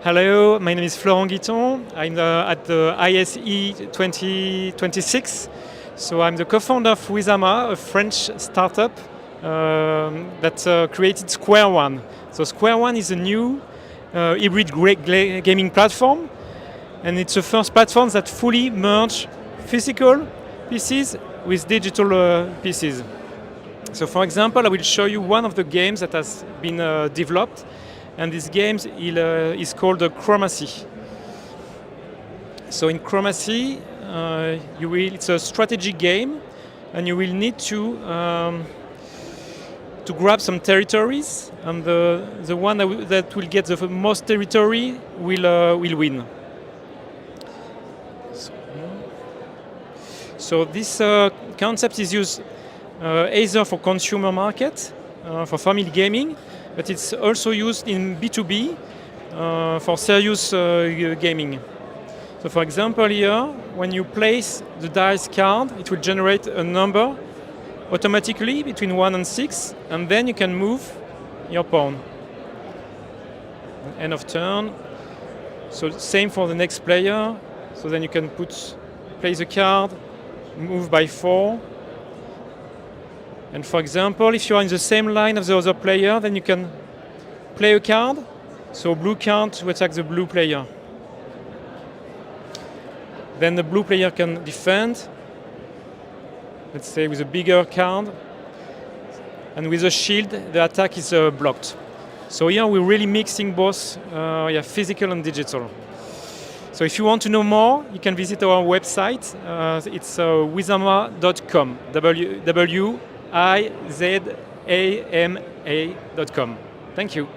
Hello, my name is Florent Guiton. I'm at the ISE 2026. So I'm the co-founder of Wizama, a French startup that created SquareOne. So SquareOne is a new hybrid gaming platform, and it's the first platform that fully merge physical pieces with digital pieces. So for example, I will show you one of the games that has been developed, and this game is called Chromacy. So in Chromacy, it's a strategy game, and you will need to grab some territories, and the one that will get the most territory will win. So this concept is used either for consumer market, for family gaming, but it's also used in B2B for serious gaming. So for example here, when you place the dice card, it will generate a number automatically between 1 and 6, and then you can move your pawn. End of turn. So same for the next player. So then you can place a card, move by 4. And for example, if you are in the same line as the other player, then you can play a card. So blue card to attack the blue player. Then the blue player can defend, let's say with a bigger card. And with a shield, the attack is blocked. So here we're really mixing both physical and digital. So if you want to know more, you can visit our website. It's wizama.com, WIZAMA.com. Thank you.